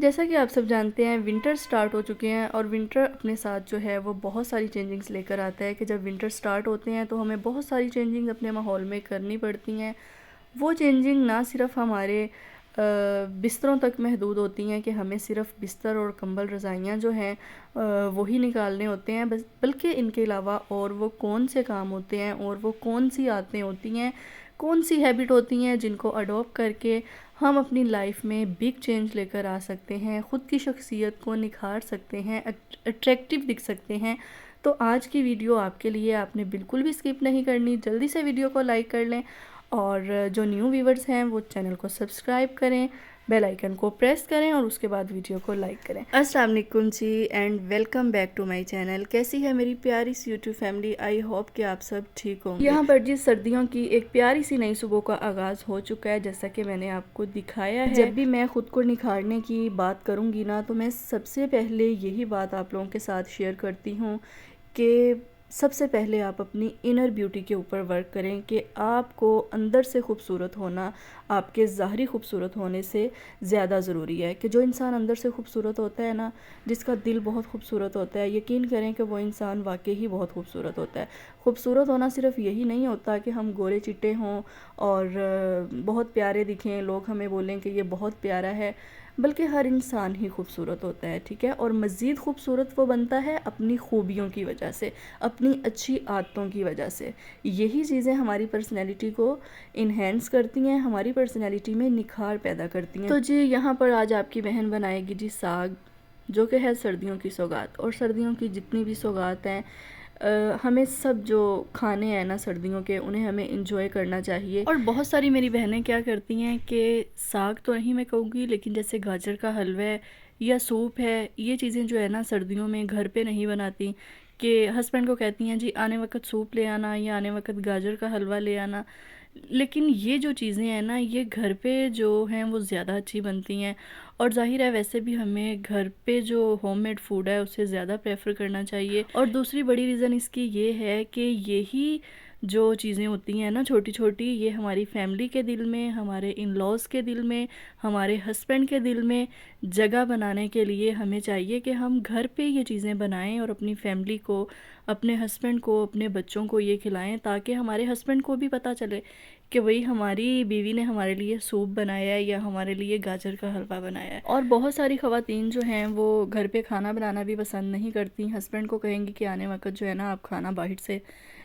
जैसा कि आप सब जानते हैं विंटर स्टार्ट हो चुके हैं और विंटर अपने साथ जो है वो बहुत सारी चेंजिंग्स लेकर आता है कि जब विंटर स्टार्ट होते हैं तो हमें बहुत सारी चेंजिंग्स अपने माहौल में करनी पड़ती हैं। वो चेंजिंग ना सिर्फ हमारे बिस्तरों तक महदूद होती हैं कि हमें सिर्फ बिस्तर और कंबल रज़ाइयाँ जो हैं वही निकालने होते हैं, बस बल्कि इनके अलावा और वो कौन से काम होते हैं और वो कौन सी आदतें होती हैं, कौन सी हैबिट होती हैं जिनको अडॉप्ट करके हम अपनी लाइफ में बिग चेंज लेकर आ सकते हैं, ख़ुद की शख्सियत को निखार सकते हैं, अट्रैक्टिव दिख सकते हैं। तो आज की वीडियो आपके लिए, आपने बिल्कुल भी स्किप नहीं करनी, जल्दी से वीडियो को लाइक कर लें और जो न्यू व्यूवर्स हैं वो चैनल को सब्सक्राइब करें, बेल आइकन को प्रेस करें और उसके बाद वीडियो को लाइक करें। अस्सलाम वालेकुम जी and welcome back to my channel. कैसी है मेरी प्यारी सी यूट्यूब फैमिली? आई होप कि आप सब ठीक होंगे। यहाँ पर जी सर्दियों की एक प्यारी सी नई सुबह का आगाज़ हो चुका है, जैसा कि मैंने आपको दिखाया है। जब भी मैं ख़ुद को निखारने की बात करूँगी ना, तो मैं सबसे पहले यही बात आप लोगों के साथ शेयर करती हूँ कि सबसे पहले आप अपनी इनर ब्यूटी के ऊपर वर्क करें कि आपको अंदर से खूबसूरत होना आपके ज़ाहरी खूबसूरत होने से ज़्यादा ज़रूरी है। कि जो इंसान अंदर से खूबसूरत होता है ना, जिसका दिल बहुत खूबसूरत होता है, यकीन करें कि वो इंसान वाकई ही बहुत खूबसूरत होता है। खूबसूरत होना सिर्फ यही नहीं होता कि हम गोरे चिट्टे हों और बहुत प्यारे दिखें, लोग हमें बोलें कि ये बहुत प्यारा है, बल्कि हर इंसान ही खूबसूरत होता है, ठीक है। और मज़ीद खूबसूरत वो बनता है अपनी खूबियों की वजह से, अपनी अच्छी आदतों की वजह से। यही चीज़ें हमारी पर्सनैलिटी को इन्हेंस करती हैं, हमारी पर्सनैलिटी में निखार पैदा करती हैं। तो जी यहाँ पर आज आपकी बहन बनाएगी जी साग, जो कि है सर्दियों की सौगात। और सर्दियों की जितनी भी सौगात हैं, हमें सब जो खाने हैं ना सर्दियों के, उन्हें हमें इंजॉय करना चाहिए। और बहुत सारी मेरी बहनें क्या करती हैं कि साग तो नहीं मैं कहूँगी, लेकिन जैसे गाजर का हलवा है या सूप है, ये चीज़ें जो है ना सर्दियों में घर पे नहीं बनाती, कि हस्बैंड को कहती हैं जी आने वक्त सूप ले आना या आने वक्त गाजर का हलवा ले आना। लेकिन ये जो चीज़ें हैं ना, ये घर पे जो हैं वो ज़्यादा अच्छी बनती हैं। और ज़ाहिर है वैसे भी हमें घर पे जो होममेड फूड है उसे ज़्यादा प्रेफर करना चाहिए। और दूसरी बड़ी रीज़न इसकी ये है कि यही जो चीज़ें होती हैं ना छोटी छोटी, ये हमारी फैमिली के दिल में, हमारे इन लॉज़ के दिल में, हमारे हस्बैंड के दिल में जगह बनाने के लिए हमें चाहिए कि हम घर पे ये चीज़ें बनाएं और अपनी फैमिली को, अपने हस्बैंड को, अपने बच्चों को ये खिलाएं, ताकि हमारे हस्बैंड को भी पता चले कि वही हमारी बीवी ने हमारे लिए सूप बनाया है या हमारे लिए गाजर का हलवा बनाया है। और बहुत सारी ख़वातीन जो हैं वो घर पे खाना बनाना भी पसंद नहीं करती, हस्बैंड को कहेंगी कि आने वक्त जो है ना आप खाना बाहर से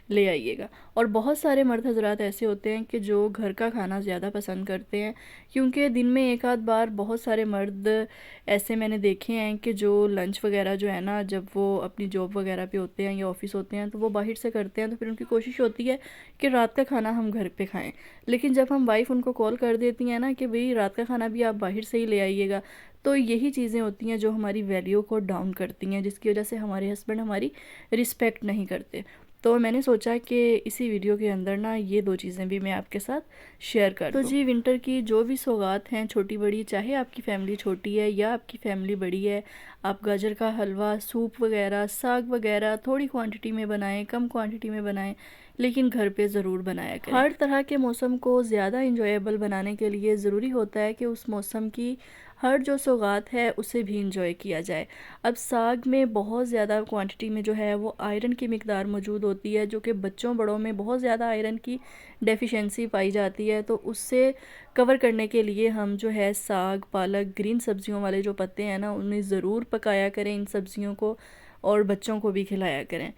ले आइएगा। और बहुत सारे मर्द हजरात ऐसे होते हैं कि जो घर का खाना ज़्यादा पसंद करते हैं, क्योंकि दिन में एक आध बार बहुत सारे मर्द ऐसे मैंने देखे हैं कि जो लंच वगैरह जो है ना, जब वो अपनी जॉब वगैरह पे होते हैं या ऑफिस होते हैं तो वो बाहर से करते हैं, तो फिर उनकी कोशिश होती है कि रात का खाना हम घर पे खाएं। लेकिन जब हम वाइफ़ उनको कॉल कर देती हैं ना कि भाई रात का खाना भी आप बाहर से ही ले आइएगा, तो यही चीज़ें होती हैं जो हमारी वैल्यू को डाउन करती हैं, जिसकी वजह से हमारे हस्बैंड हमारी रिस्पेक्ट नहीं करते। तो मैंने सोचा कि इसी वीडियो के अंदर ना ये दो चीज़ें भी मैं आपके साथ शेयर कर दूँ। तो जी विंटर की जो भी सौगात हैं छोटी बड़ी, चाहे आपकी फ़ैमिली छोटी है या आपकी फ़ैमिली बड़ी है, आप गाजर का हलवा, सूप वगैरह, साग वगैरह थोड़ी क्वांटिटी में बनाएं, कम क्वांटिटी में बनाएं, लेकिन घर पे ज़रूर बनाया करें। हर तरह के मौसम को ज़्यादा इंजॉयबल बनाने के लिए ज़रूरी होता है कि उस मौसम की हर जो सौगात है उसे भी इंजॉय किया जाए। अब साग में बहुत ज़्यादा क्वांटिटी में जो है वो आयरन की मिकदार मौजूद होती है, जो कि बच्चों बड़ों में बहुत ज़्यादा आयरन की डेफिशिएंसी पाई जाती है। तो उससे कवर करने के लिए हम जो है साग, पालक, ग्रीन सब्जियों वाले जो पत्ते हैं ना, उन्हें ज़रूर पकाया करें इन सब्जियों को, और बच्चों को भी खिलाया करें।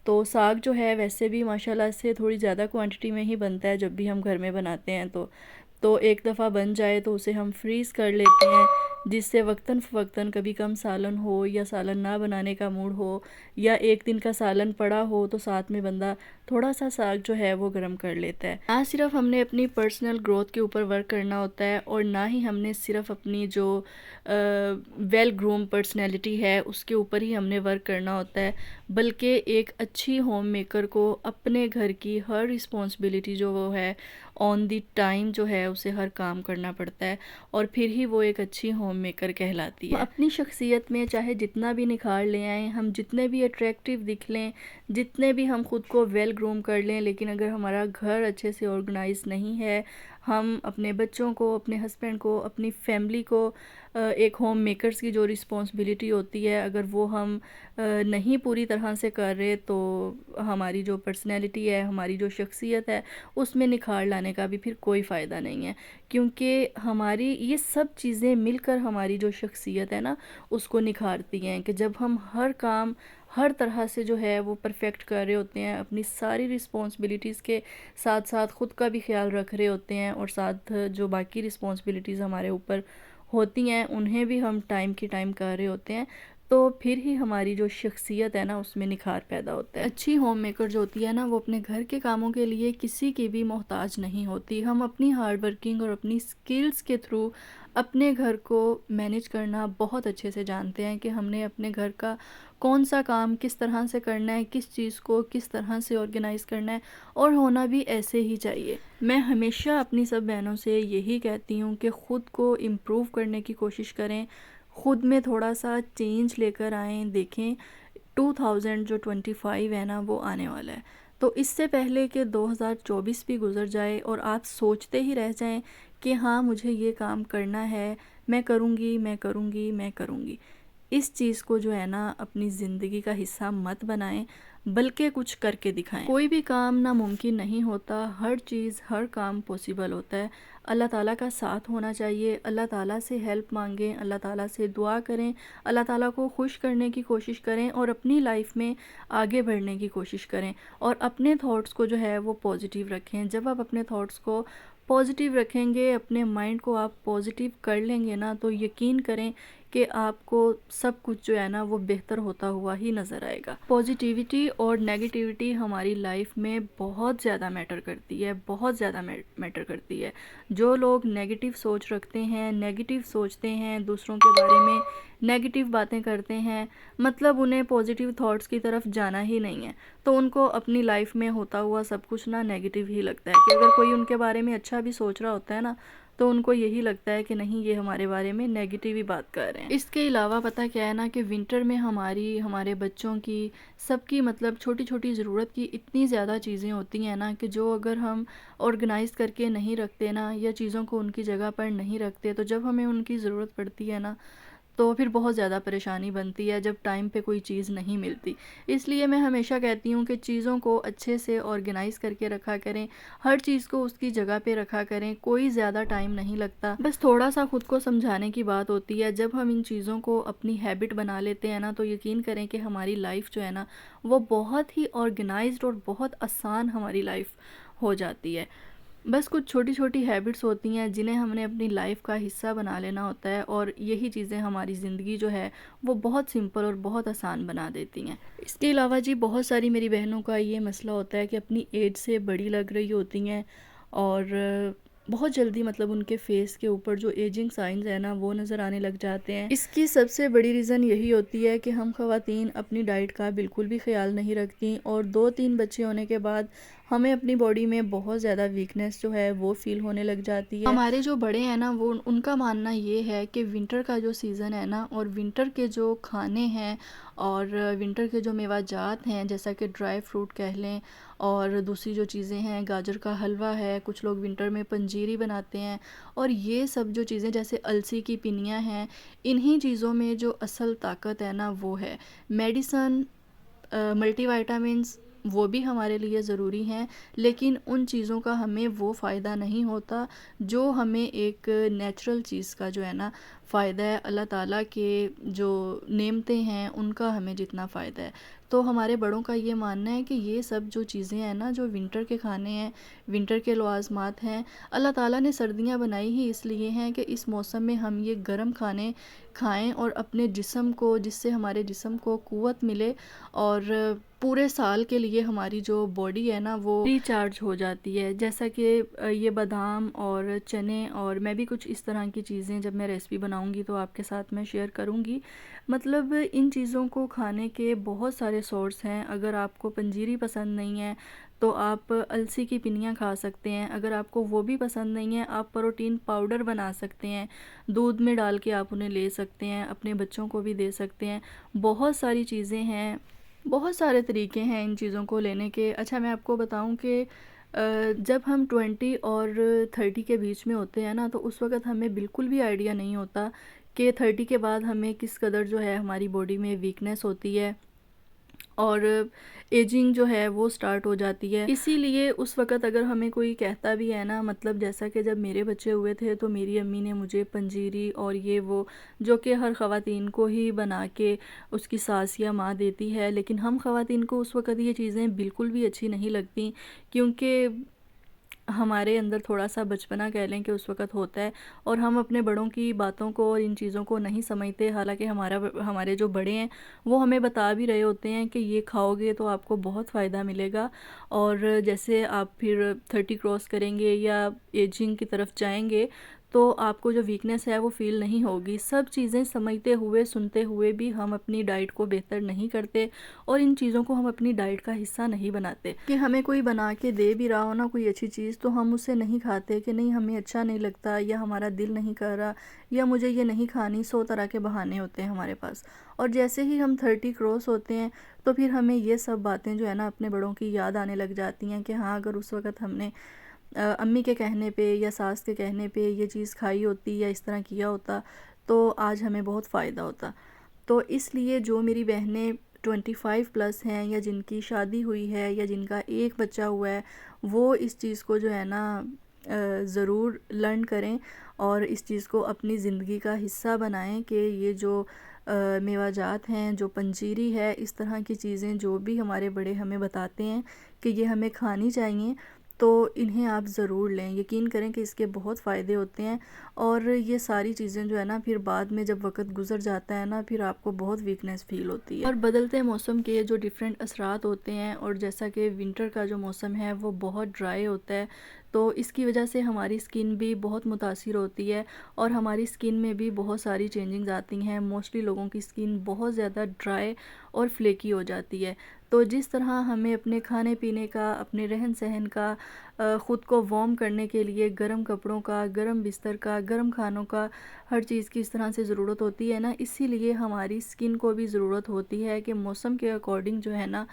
तो साग जो है वैसे भी माशाल्लाह से थोड़ी ज़्यादा क्वांटिटी में ही बनता है जब भी हम घर में बनाते हैं। तो एक दफ़ा बन जाए तो उसे हम फ्रीज़ कर लेते हैं, जिससे वक्तन फ़वक्तन कभी कम सालन हो या सालन ना बनाने का मूड हो या एक दिन का सालन पड़ा हो तो साथ में बंदा थोड़ा सा साग जो है वो गर्म कर लेता है। ना सिर्फ हमने अपनी पर्सनल ग्रोथ के ऊपर वर्क करना होता है, और ना ही हमने सिर्फ अपनी जो वेल ग्रूम पर्सनैलिटी है उसके ऊपर ही हमने वर्क करना होता है, बल्कि एक अच्छी होम मेकर को अपने घर की हर रिस्पॉन्सिबिलिटी जो वो है ऑन दी टाइम जो है उसे हर काम करना पड़ता है, और फिर ही वो एक अच्छी होम मेकर कहलाती है। अपनी शख्सियत में चाहे जितना भी निखार ले आएँ, हम जितने भी अट्रैक्टिव दिख लें, जितने भी हम खुद को वेल ग्रूम कर लें, लेकिन अगर हमारा घर अच्छे से ऑर्गेनाइज नहीं है, हम अपने बच्चों को, अपने हस्बैंड को, अपनी फैमिली को एक होम मेकर्स की जो रिस्पॉन्सिबिलिटी होती है, अगर वो हम नहीं पूरी तरह से कर रहे तो हमारी जो पर्सनैलिटी है, हमारी जो शख्सियत है, उसमें निखार लाने का भी फिर कोई फ़ायदा नहीं है। क्योंकि हमारी ये सब चीज़ें मिलकर हमारी जो शख्सियत है ना, उसको निखारती हैं। कि जब हम हर काम हर तरह से जो है वो परफेक्ट कर रहे होते हैं, अपनी सारी रिस्पॉन्सिबिलिटीज़ के साथ साथ ख़ुद का भी ख्याल रख रहे होते हैं, और साथ जो बाकी रिस्पॉन्सिबिलिटीज़ हमारे ऊपर होती हैं उन्हें भी हम टाइम की टाइम कर रहे होते हैं, तो फिर ही हमारी जो शख्सियत है ना, उसमें निखार पैदा होता है। अच्छी होम मेकर जो होती है ना, वो अपने घर के कामों के लिए किसी की भी मोहताज नहीं होती। हम अपनी हार्ड वर्किंग और अपनी स्किल्स के थ्रू अपने घर को मैनेज करना बहुत अच्छे से जानते हैं कि हमने अपने घर का कौन सा काम किस तरह से करना है, किस चीज़ को किस तरह से ऑर्गेनाइज़ करना है, और होना भी ऐसे ही चाहिए। मैं हमेशा अपनी सब बहनों से यही कहती हूँ कि ख़ुद को इम्प्रूव करने की कोशिश करें, ख़ुद में थोड़ा सा चेंज लेकर आएँ। देखें 2025 है ना, वो आने वाला है, तो इससे पहले कि 2024 भी गुज़र जाए और आप सोचते ही रह जाएं कि हाँ मुझे ये काम करना है, मैं करूँगी, मैं करूँगी, मैं करूँगी, इस चीज़ को जो है ना अपनी ज़िंदगी का हिस्सा मत बनाएं, बल्कि कुछ करके दिखाएं। कोई भी काम नामुमकिन नहीं होता, हर चीज़ हर काम पॉसिबल होता है। अल्लाह ताला का साथ होना चाहिए, अल्लाह ताला से हेल्प मांगें, अल्लाह ताला से दुआ करें, अल्लाह ताला को खुश करने की कोशिश करें और अपनी लाइफ में आगे बढ़ने की कोशिश करें, और अपने थॉट्स को जो है वो पॉजिटिव रखें। जब आप अपने थॉट्स को पॉजिटिव रखेंगे, अपने माइंड को आप पॉजिटिव कर लेंगे ना, तो यकीन करें कि आपको सब कुछ जो है ना वो बेहतर होता हुआ ही नज़र आएगा। पॉजिटिविटी और नेगेटिविटी हमारी लाइफ में बहुत ज़्यादा मैटर करती है, बहुत ज़्यादा मैटर करती है। जो लोग नेगेटिव सोच रखते हैं, नेगेटिव सोचते हैं, दूसरों के बारे में नेगेटिव बातें करते हैं, मतलब उन्हें पॉजिटिव थॉट्स की तरफ जाना ही नहीं है, तो उनको अपनी लाइफ में होता हुआ सब कुछ ना नेगेटिव ही लगता है। कि अगर कोई उनके बारे में अच्छा भी सोच रहा होता है ना, तो उनको यही लगता है कि नहीं, ये हमारे बारे में नेगेटिव ही बात कर रहे हैं। इसके अलावा पता क्या है ना, कि विंटर में हमारे बच्चों की, सबकी मतलब छोटी छोटी ज़रूरत की इतनी ज़्यादा चीज़ें होती हैं ना, कि जो अगर हम ऑर्गेनाइज़ करके नहीं रखते ना, या चीज़ों को उनकी जगह पर नहीं रखते, तो जब हमें उनकी ज़रूरत पड़ती है ना, तो फिर बहुत ज़्यादा परेशानी बनती है जब टाइम पे कोई चीज़ नहीं मिलती। इसलिए मैं हमेशा कहती हूँ कि चीज़ों को अच्छे से ऑर्गेनाइज़ करके रखा करें, हर चीज़ को उसकी जगह पे रखा करें, कोई ज़्यादा टाइम नहीं लगता, बस थोड़ा सा ख़ुद को समझाने की बात होती है। जब हम इन चीज़ों को अपनी हैबिट बना लेते हैं ना, तो यकीन करें कि हमारी लाइफ जो है ना, वो बहुत ही ऑर्गेनाइज्ड और बहुत आसान हमारी लाइफ हो जाती है। बस कुछ छोटी छोटी हैबिट्स होती हैं जिन्हें हमने अपनी लाइफ का हिस्सा बना लेना होता है, और यही चीज़ें हमारी ज़िंदगी जो है वो बहुत सिंपल और बहुत आसान बना देती हैं। इसके अलावा जी, बहुत सारी मेरी बहनों का ये मसला होता है कि अपनी एज से बड़ी लग रही होती हैं, और बहुत जल्दी मतलब उनके फेस के ऊपर जो एजिंग साइंस है ना, वो नज़र आने लग जाते हैं। इसकी सबसे बड़ी रीज़न यही होती है कि हम ख़वातीन अपनी डाइट का बिल्कुल भी ख्याल नहीं रखती, और 2-3 बच्चे होने के बाद हमें अपनी बॉडी में बहुत ज़्यादा वीकनेस जो है वो फील होने लग जाती है। हमारे जो बड़े हैं ना, वो उनका मानना ये है कि विंटर का जो सीज़न है ना, और विंटर के जो खाने हैं और विंटर के जो मेवाजात हैं, जैसा कि ड्राई फ्रूट कह लें, और दूसरी जो चीज़ें हैं, गाजर का हलवा है, कुछ लोग विंटर में पंजीरी बनाते हैं, और ये सब जो चीज़ें जैसे अलसी की पिनियाँ हैं, इन्हीं चीज़ों में जो असल ताकत है ना, वो है। मेडिसन, मल्टीविटामिन्स, वो भी हमारे लिए ज़रूरी हैं, लेकिन उन चीज़ों का हमें वो फ़ायदा नहीं होता जो हमें एक नेचुरल चीज़ का जो है ना फ़ायदा है। अल्लाह ताला के जो नेमतें हैं उनका हमें जितना फ़ायदा है, तो हमारे बड़ों का ये मानना है कि ये सब जो चीज़ें हैं ना, जो विंटर के खाने हैं, विंटर के लवाज़मात हैं, अल्लाह ताला ने सर्दियां बनाई ही इसलिए हैं कि इस मौसम में हम ये गर्म खाने खाएं, और अपने जिस्म को, जिससे हमारे जिस्म को क़ुव्वत मिले, और पूरे साल के लिए हमारी जो बॉडी है ना वो रिचार्ज हो जाती है। जैसा कि ये बादाम और चने, और मैं भी कुछ इस तरह की चीज़ें जब मैं रेसिपी बनाऊंगी तो आपके साथ मैं शेयर करूंगी। मतलब इन चीज़ों को खाने के बहुत सारे सोर्स हैं। अगर आपको पंजीरी पसंद नहीं है तो आप अलसी की पिनियाँ खा सकते हैं। अगर आपको वो भी पसंद नहीं है, आप प्रोटीन पाउडर बना सकते हैं, दूध में डाल के आप उन्हें ले सकते हैं, अपने बच्चों को भी दे सकते हैं। बहुत सारी चीज़ें हैं, बहुत सारे तरीके हैं इन चीज़ों को लेने के। अच्छा, मैं आपको बताऊं कि जब हम 20 और 30 के बीच में होते हैं ना, तो उस वक़्त हमें बिल्कुल भी आइडिया नहीं होता कि 30 के बाद हमें किस कदर जो है हमारी बॉडी में वीकनेस होती है और एजिंग जो है वो स्टार्ट हो जाती है। इसीलिए उस वक़्त अगर हमें कोई कहता भी है ना, मतलब जैसा कि जब मेरे बच्चे हुए थे तो मेरी अम्मी ने मुझे पंजीरी और ये वो, जो कि हर ख़वातीन को ही बना के उसकी सास या माँ देती है, लेकिन हम ख़वातीन को उस वक़्त ये चीज़ें बिल्कुल भी अच्छी नहीं लगती, क्योंकि हमारे अंदर थोड़ा-सा बचपना कह लें कि उस वक़्त होता है और हम अपने बड़ों की बातों को और इन चीज़ों को नहीं समझते। हालाँकि हमारे जो बड़े हैं वो हमें बता भी रहे होते हैं कि ये खाओगे तो आपको बहुत फ़ायदा मिलेगा, और जैसे आप फिर 30 क्रॉस करेंगे या एजिंग की तरफ जाएँगे तो आपको जो वीकनेस है वो फ़ील नहीं होगी। सब चीज़ें समझते हुए, सुनते हुए भी हम अपनी डाइट को बेहतर नहीं करते और इन चीज़ों को हम अपनी डाइट का हिस्सा नहीं बनाते। कि हमें कोई बना के दे भी रहा हो ना कोई अच्छी चीज़, तो हम उसे नहीं खाते कि नहीं हमें अच्छा नहीं लगता या हमारा दिल नहीं कर रहा या मुझे ये नहीं खानी। 100 तरह के बहाने होते हैं हमारे पास। और जैसे ही हम 30 क्रॉस होते हैं तो फिर हमें ये सब बातें जो है ना अपने बड़ों की याद आने लग जाती हैं कि हाँ, अगर उस वक़्त हमने अम्मी के कहने पे या सास के कहने पे ये चीज़ खाई होती या इस तरह किया होता तो आज हमें बहुत फ़ायदा होता। तो इसलिए जो मेरी बहनें 25 प्लस हैं या जिनकी शादी हुई है या जिनका एक बच्चा हुआ है, वो इस चीज़ को जो है ना ज़रूर लर्न करें और इस चीज़ को अपनी ज़िंदगी का हिस्सा बनाएं कि ये जो मेवाजात हैं, जो पंजीरी है, इस तरह की चीज़ें जो भी हमारे बड़े हमें बताते हैं कि ये हमें खानी चाहिए, तो इन्हें आप ज़रूर लें। यकीन करें कि इसके बहुत फ़ायदे होते हैं और ये सारी चीज़ें जो है ना फिर बाद में जब वक़्त गुज़र जाता है ना, फिर आपको बहुत वीकनेस फ़ील होती है। और बदलते मौसम के जो डिफरेंट असरात होते हैं, और जैसा कि विंटर का जो मौसम है वो बहुत ड्राई होता है, तो इसकी वजह से हमारी स्किन भी बहुत मुतासिर होती है और हमारी स्किन में भी बहुत सारी चेंजिंग्स आती हैं। मोस्टली लोगों की स्किन बहुत ज़्यादा ड्राई और फ्लेकी हो जाती है। तो जिस तरह हमें अपने खाने पीने का, अपने रहन सहन का, ख़ुद को वार्म करने के लिए गर्म कपड़ों का, गर्म बिस्तर का, गर्म खानों का, हर चीज़ की इस तरह से ज़रूरत होती है ना, इसीलिए हमारी स्किन को भी ज़रूरत होती है कि मौसम के अकॉर्डिंग जो है ना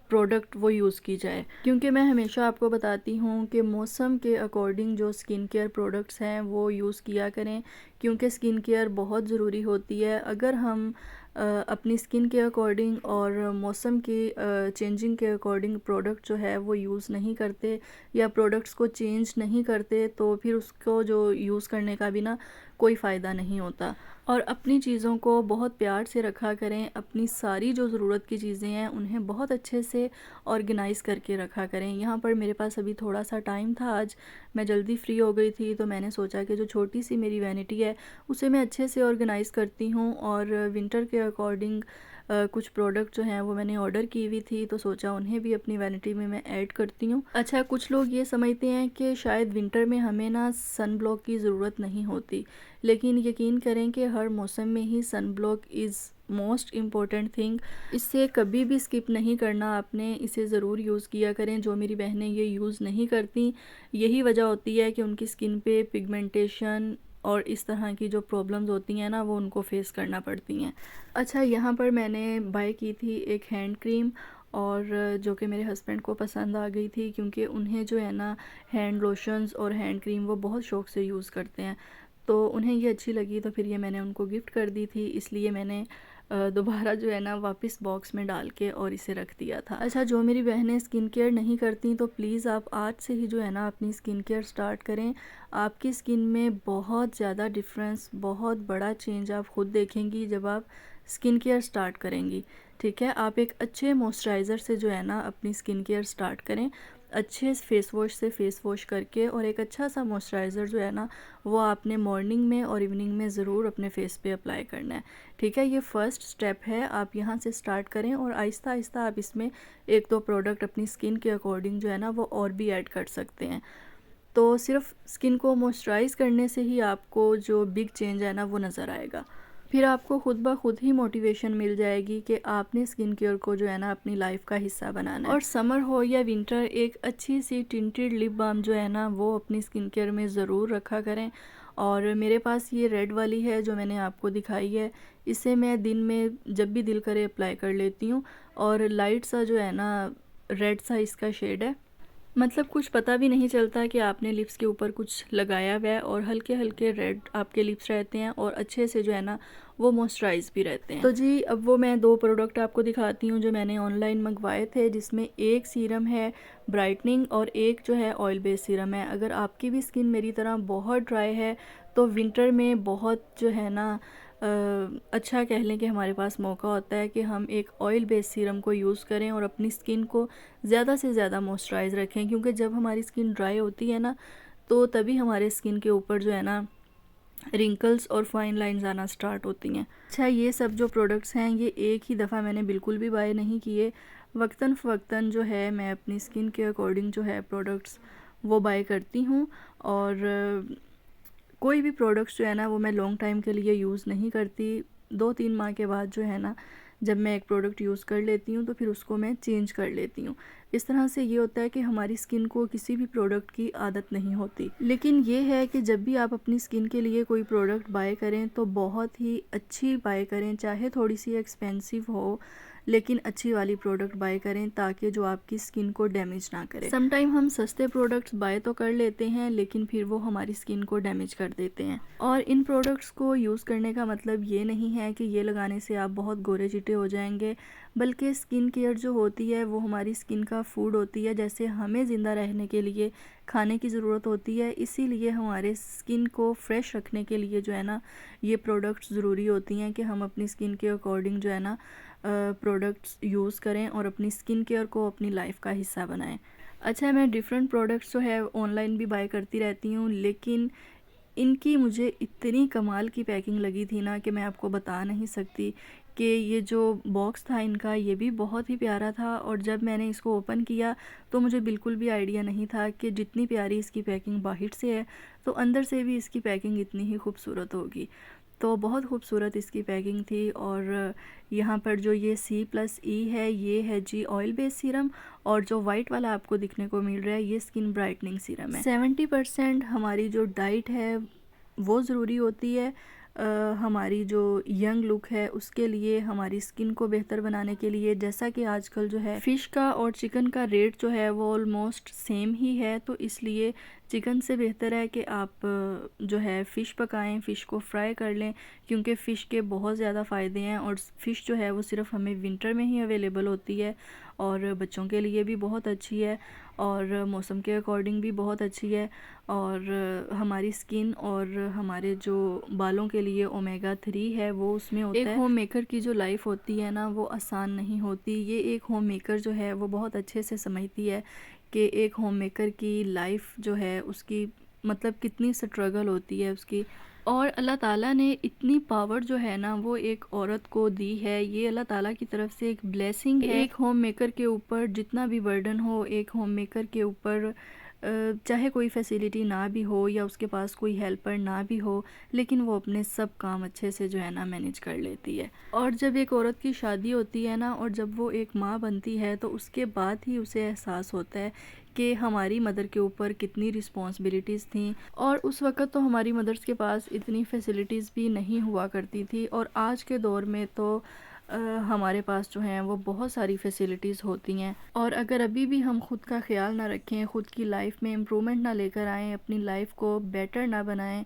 प्रोडक्ट वो यूज़ की जाए। क्योंकि मैं हमेशा आपको बताती हूँ कि मौसम के अकॉर्डिंग जो स्किन केयर प्रोडक्ट्स हैं वो यूज़ किया करें, क्योंकि स्किन केयर बहुत ज़रूरी होती है। अगर हम अपनी स्किन के अकॉर्डिंग और मौसम की चेंजिंग के अकॉर्डिंग प्रोडक्ट जो है वो यूज़ नहीं करते या प्रोडक्ट्स को चेंज नहीं करते, तो फिर उसको जो यूज़ करने का भी ना कोई फ़ायदा नहीं होता। और अपनी चीज़ों को बहुत प्यार से रखा करें। अपनी सारी जो ज़रूरत की चीज़ें हैं उन्हें बहुत अच्छे से ऑर्गेनाइज़ करके रखा करें। यहाँ पर मेरे पास अभी थोड़ा सा टाइम था, आज मैं जल्दी फ्री हो गई थी, तो मैंने सोचा कि जो छोटी सी मेरी वैनिटी है उसे मैं अच्छे से ऑर्गेनाइज़ करती हूँ। और विंटर के अकॉर्डिंग कुछ प्रोडक्ट जो हैं वो मैंने ऑर्डर की हुई थी, तो सोचा उन्हें भी अपनी वैनिटी में मैं ऐड करती हूँ। अच्छा, कुछ लोग ये समझते हैं कि शायद विंटर में हमें ना सन ब्लॉक की ज़रूरत नहीं होती, लेकिन यकीन करें कि हर मौसम में ही sun block is most important thing. इसे कभी भी स्किप नहीं करना आपने, इसे ज़रूर यूज़ किया करें। जो मेरी बहनें ये यूज़ नहीं करती, यही वजह होती है कि उनकी स्किन पे पिगमेंटेशन और इस तरह की जो प्रॉब्लम्स होती हैं ना वो उनको फेस करना पड़ती हैं। अच्छा, यहाँ पर मैंने बाय की थी एक हैंड क्रीम, और जो कि मेरे हस्बैंड को पसंद आ गई थी, क्योंकि उन्हें जो है ना हैंड लोशंस और हैंड क्रीम वो बहुत शौक़ से यूज़ करते हैं, तो उन्हें ये अच्छी लगी, तो फिर ये मैंने उनको गिफ्ट कर दी थी। इसलिए मैंने दोबारा जो है ना वापस बॉक्स में डाल के और इसे रख दिया था। अच्छा, जो मेरी बहनें स्किन केयर नहीं करती, तो प्लीज़ आप आज से ही जो है ना अपनी स्किन केयर स्टार्ट करें। आपकी स्किन में बहुत ज़्यादा डिफरेंस, बहुत बड़ा चेंज आप ख़ुद देखेंगी जब आप स्किन केयर स्टार्ट करेंगी। ठीक है, आप एक अच्छे मॉइस्चराइज़र से जो है ना अपनी स्किन केयर स्टार्ट करें, अच्छे फेस वॉश से फेस वॉश करके, और एक अच्छा सा मॉइस्चराइज़र जो है ना वो आपने मॉर्निंग में और इवनिंग में ज़रूर अपने फेस पे अप्लाई करना है। ठीक है, ये फ़र्स्ट स्टेप है, आप यहाँ से स्टार्ट करें और आहिस्ता आहिस्ता आप इसमें एक दो प्रोडक्ट अपनी स्किन के अकॉर्डिंग जो है ना वो और भी ऐड कर सकते हैं। तो सिर्फ स्किन को मॉइस्चराइज़ करने से ही आपको जो बिग चेंज है ना वो नज़र आएगा। फिर आपको खुद ब खुद ही मोटिवेशन मिल जाएगी कि आपने स्किन केयर को जो है ना अपनी लाइफ का हिस्सा बनाना है। और समर हो या विंटर, एक अच्छी सी टिंटेड लिप बाम जो है ना वो अपनी स्किन केयर में ज़रूर रखा करें। और मेरे पास ये रेड वाली है जो मैंने आपको दिखाई है, इसे मैं दिन में जब भी दिल करे अप्लाई कर लेती हूँ। और लाइट सा जो है ना रेड सा इसका शेड है। मतलब कुछ पता भी नहीं चलता कि आपने लिप्स के ऊपर कुछ लगाया हुआ है, और हल्के हल्के रेड आपके लिप्स रहते हैं और अच्छे से जो है ना वो मॉइस्चराइज भी रहते हैं। तो जी अब वो मैं 2 प्रोडक्ट आपको दिखाती हूँ जो मैंने ऑनलाइन मंगवाए थे, जिसमें एक सीरम है ब्राइटनिंग और एक जो है ऑयल बेस्ड सीरम है। अगर आपकी भी स्किन मेरी तरह बहुत ड्राई है तो विंटर में बहुत जो है ना अच्छा कह लें कि हमारे पास मौका होता है कि हम एक ऑयल बेस्ड सीरम को यूज़ करें और अपनी स्किन को ज़्यादा से ज़्यादा मॉइस्चराइज़ रखें, क्योंकि जब हमारी स्किन ड्राई होती है ना तो तभी हमारे स्किन के ऊपर जो है ना रिंकल्स और फाइन लाइंस आना स्टार्ट होती हैं। अच्छा, ये सब जो प्रोडक्ट्स हैं ये एक ही दफ़ा मैंने बिल्कुल भी बाय नहीं किए, वक्तन फ़वक्तन जो है मैं अपनी स्किन के अकॉर्डिंग जो है प्रोडक्ट्स वो बाय करती हूँ। और कोई भी प्रोडक्ट्स जो है ना वो मैं लॉन्ग टाइम के लिए यूज़ नहीं करती। 2-3 माह के बाद जो है ना जब मैं एक प्रोडक्ट यूज़ कर लेती हूँ तो फिर उसको मैं चेंज कर लेती हूँ। इस तरह से ये होता है कि हमारी स्किन को किसी भी प्रोडक्ट की आदत नहीं होती। लेकिन ये है कि जब भी आप अपनी स्किन के लिए कोई प्रोडक्ट बाय करें तो बहुत ही अच्छी बाय करें, चाहे थोड़ी सी एक्सपेंसिव हो लेकिन अच्छी वाली प्रोडक्ट बाय करें ताकि जो आपकी स्किन को डैमेज ना करे। समटाइम हम सस्ते प्रोडक्ट्स बाय तो कर लेते हैं लेकिन फिर वो हमारी स्किन को डैमेज कर देते हैं। और इन प्रोडक्ट्स को यूज़ करने का मतलब ये नहीं है कि ये लगाने से आप बहुत गोरे चिट्टे हो जाएंगे, बल्कि स्किन केयर जो होती है वो हमारी स्किन का फूड होती है। जैसे हमें ज़िंदा रहने के लिए खाने की ज़रूरत होती है, इसीलिए हमारे स्किन को फ्रेश रखने के लिए जो है ना ये प्रोडक्ट्स ज़रूरी होती हैं कि हम अपनी स्किन के अकॉर्डिंग जो है ना प्रोडक्ट्स यूज़ करें और अपनी स्किन केयर को अपनी लाइफ का हिस्सा बनाएं। अच्छा, मैं डिफरेंट प्रोडक्ट्स जो है ऑनलाइन भी बाय करती रहती हूँ, लेकिन इनकी मुझे इतनी कमाल की पैकिंग लगी थी ना कि मैं आपको बता नहीं सकती। कि ये जो बॉक्स था इनका ये भी बहुत ही प्यारा था, और जब मैंने इसको ओपन किया तो मुझे बिल्कुल भी आइडिया नहीं था कि जितनी प्यारी इसकी पैकिंग बाहर से है तो अंदर से भी इसकी पैकिंग इतनी ही खूबसूरत होगी। तो बहुत खूबसूरत इसकी पैकिंग थी। और यहाँ पर जो ये C+E है ये है जी ऑयल बेस्ड सीरम, और जो वाइट वाला आपको दिखने को मिल रहा है ये स्किन ब्राइटनिंग सीरम है। 70% हमारी जो डाइट है वो ज़रूरी होती है हमारी जो यंग लुक है उसके लिए, हमारी स्किन को बेहतर बनाने के लिए। जैसा कि आजकल जो है फ़िश का और चिकन का रेट जो है वो ऑलमोस्ट सेम ही है, तो इसलिए चिकन से बेहतर है कि आप जो है फ़िश पकाएं, फ़िश को फ्राई कर लें, क्योंकि फ़िश के बहुत ज़्यादा फ़ायदे हैं। और फ़िश जो है वो सिर्फ हमें विंटर में ही अवेलेबल होती है, और बच्चों के लिए भी बहुत अच्छी है, और मौसम के अकॉर्डिंग भी बहुत अच्छी है, और हमारी स्किन और हमारे जो बालों के लिए ओमेगा 3 है वो उसमें होता है। एक होम मेकर की जो लाइफ होती है ना वो आसान नहीं होती। ये एक होम मेकर जो है वो बहुत अच्छे से समझती है कि एक होम मेकर की लाइफ जो है उसकी मतलब कितनी स्ट्रगल होती है उसकी। और अल्लाह ताला ने इतनी पावर जो है ना वो एक औरत को दी है, ये अल्लाह ताला की तरफ से एक ब्लेसिंग है। एक होम मेकर के ऊपर जितना भी बर्डन हो, एक होम मेकर के ऊपर चाहे कोई फैसिलिटी ना भी हो या उसके पास कोई हेल्पर ना भी हो, लेकिन वो अपने सब काम अच्छे से जो है ना मैनेज कर लेती है। और जब एक औरत की शादी होती है ना और जब वो एक माँ बनती है तो उसके बाद ही उसे एहसास होता है कि हमारी मदर के ऊपर कितनी रिस्पॉन्सिबिलिटीज़ थी। और उस वक़्त तो हमारी मदर्स के पास इतनी फैसिलिटीज़ भी नहीं हुआ करती थी, और आज के दौर में तो हमारे पास जो हैं वो बहुत सारी फैसिलिटीज़ होती हैं। और अगर अभी भी हम खुद का ख्याल ना रखें, ख़ुद की लाइफ में इम्प्रूवमेंट ना लेकर आएँ, अपनी लाइफ को बेटर ना बनाएं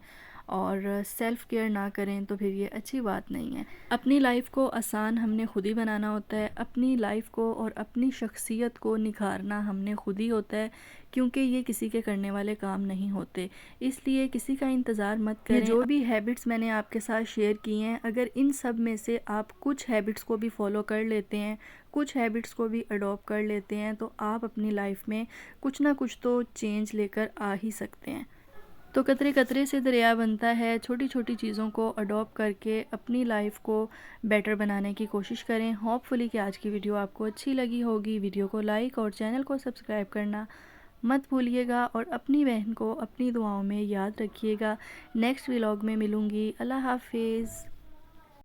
और सेल्फ़ केयर ना करें तो फिर ये अच्छी बात नहीं है। अपनी लाइफ को आसान हमने खुद ही बनाना होता है, अपनी लाइफ को और अपनी शख्सियत को निखारना हमने खुद ही होता है, क्योंकि ये किसी के करने वाले काम नहीं होते। इसलिए किसी का इंतज़ार मत करें। जो भी हैबिट्स मैंने आपके साथ शेयर की हैं, अगर इन सब में से आप कुछ हैबिट्स को भी फॉलो कर लेते हैं, कुछ हैबिट्स को भी अडॉप्ट कर लेते हैं, तो आप अपनी लाइफ में कुछ ना कुछ तो चेंज लेकर आ ही सकते हैं। तो कतरे कतरे से दरिया बनता है। छोटी छोटी चीज़ों को अडॉप्ट करके अपनी लाइफ को बेटर बनाने की कोशिश करें। होपफुली कि आज की वीडियो आपको अच्छी लगी होगी। वीडियो को लाइक और चैनल को सब्सक्राइब करना मत भूलिएगा, और अपनी बहन को अपनी दुआओं में याद रखिएगा। नेक्स्ट व्लॉग में मिलूँगी। अल्लाह हाफिज़।